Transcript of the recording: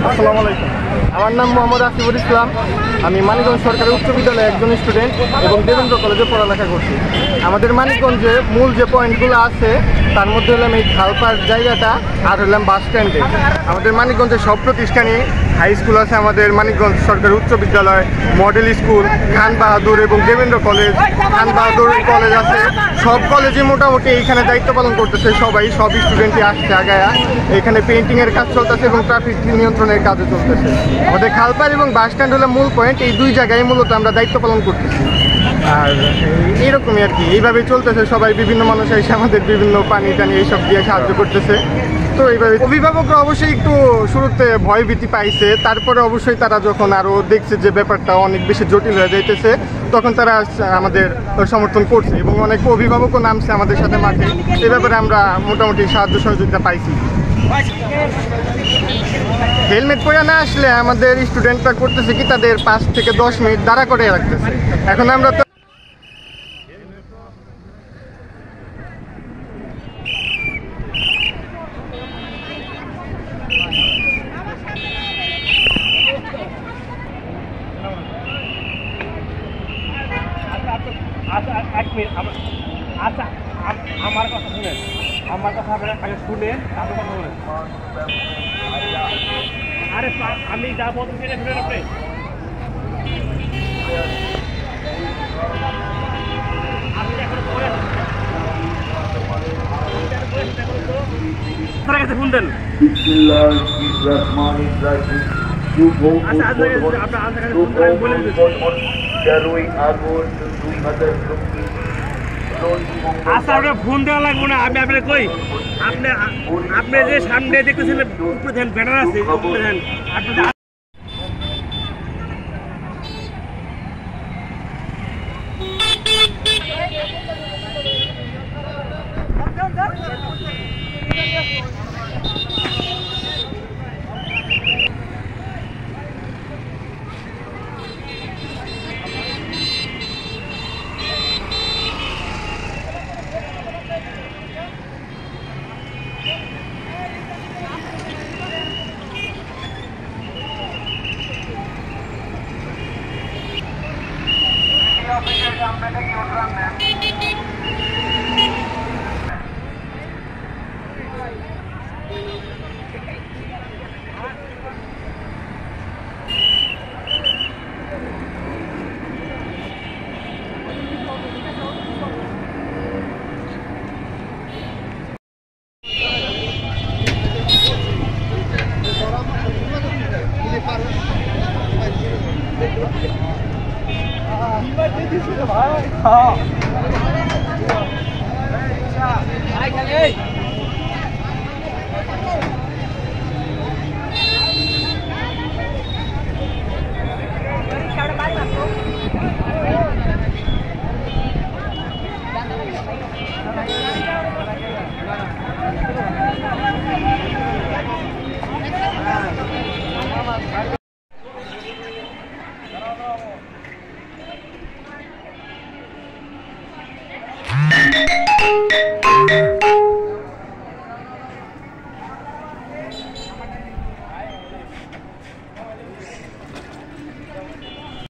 আসসালামু আলাইকুম, আমার নাম মোহাম্মদ আসিফুল ইসলাম। আমি মানিকগঞ্জ সরকারি উচ্চ বিদ্যালয়ে একজন স্টুডেন্ট এবং দেবেন্দ্র কলেজে পড়ালেখা করছি। আমাদের মানিকগঞ্জে মূল যে পয়েন্টগুলো আছে তার মধ্যে হলাম এই খালপাড় জায়গাটা আর হলাম বাস স্ট্যান্ডে। আমাদের মানিকগঞ্জে সব প্রতিষ্ঠানই হাই স্কুল আছে, আমাদের মানিকগঞ্জ সরকারি উচ্চ বিদ্যালয়, মডেল স্কুল, খান বাহাদুর এবং দেবেন্দ্র কলেজ, খান বাহাদুর কলেজ আছে। সব কলেজে মোটামুটি এইখানে দায়িত্ব পালন করতেছে সব স্টুডেন্টই আসছে আগায়া। এখানে পেইন্টিংয়ের কাজ চলতেছে এবং ট্রাফিক নিয়ন্ত্রণের কাজও চলতেছে। আমাদের খালপাড় এবং বাস স্ট্যান্ড হলো মূল পয়েন্ট, এই দুই জায়গায় মূলত আমরা দায়িত্ব পালন করতেছি। আর এইরকমই আর কি, এইভাবেই চলতেছে। সবাই বিভিন্ন মানুষ এসে আমাদের বিভিন্ন পানি টানি এইসব দিয়ে সাহায্য করতেছে। তো এইভাবে অভিভাবকরা অবশ্যই একটু শুরুতে ভয়ভীতি পাইছে, তারপরে অবশ্যই তারা যখন আরও দেখছে যে ব্যাপারটা অনেক বেশি জটিল হয়ে যাইতেছে তখন তারা আমাদের সমর্থন করছে এবং অনেক অভিভাবকও নামছে আমাদের সাথে মাঠে। এ ব্যাপারে আমরা মোটামুটি সাহায্য সহযোগিতা পাইছি। হেলমেট পরে না আসলে আমাদের স্টুডেন্টরা করতেছে কি, তাদের 5 থেকে 10 মিনিট দাঁড়া করে রাখতেছে। এখন আমরা তো আমার কথা শুনেন, আমার কথা আগে শুনেন, তারপর কথা বলেন। আরে আমি যা বলছি সেটা শুনেন আপনি। ফোন দেন। আচ্ছা, আপনার ফোন দেওয়া লাগবে না, আমি আপনার কই আপনি যে সামনে দেখতেছিলেন উপরে ধ্যান ব্যানার আছে, উপরে ধ্যান আপনি ভাই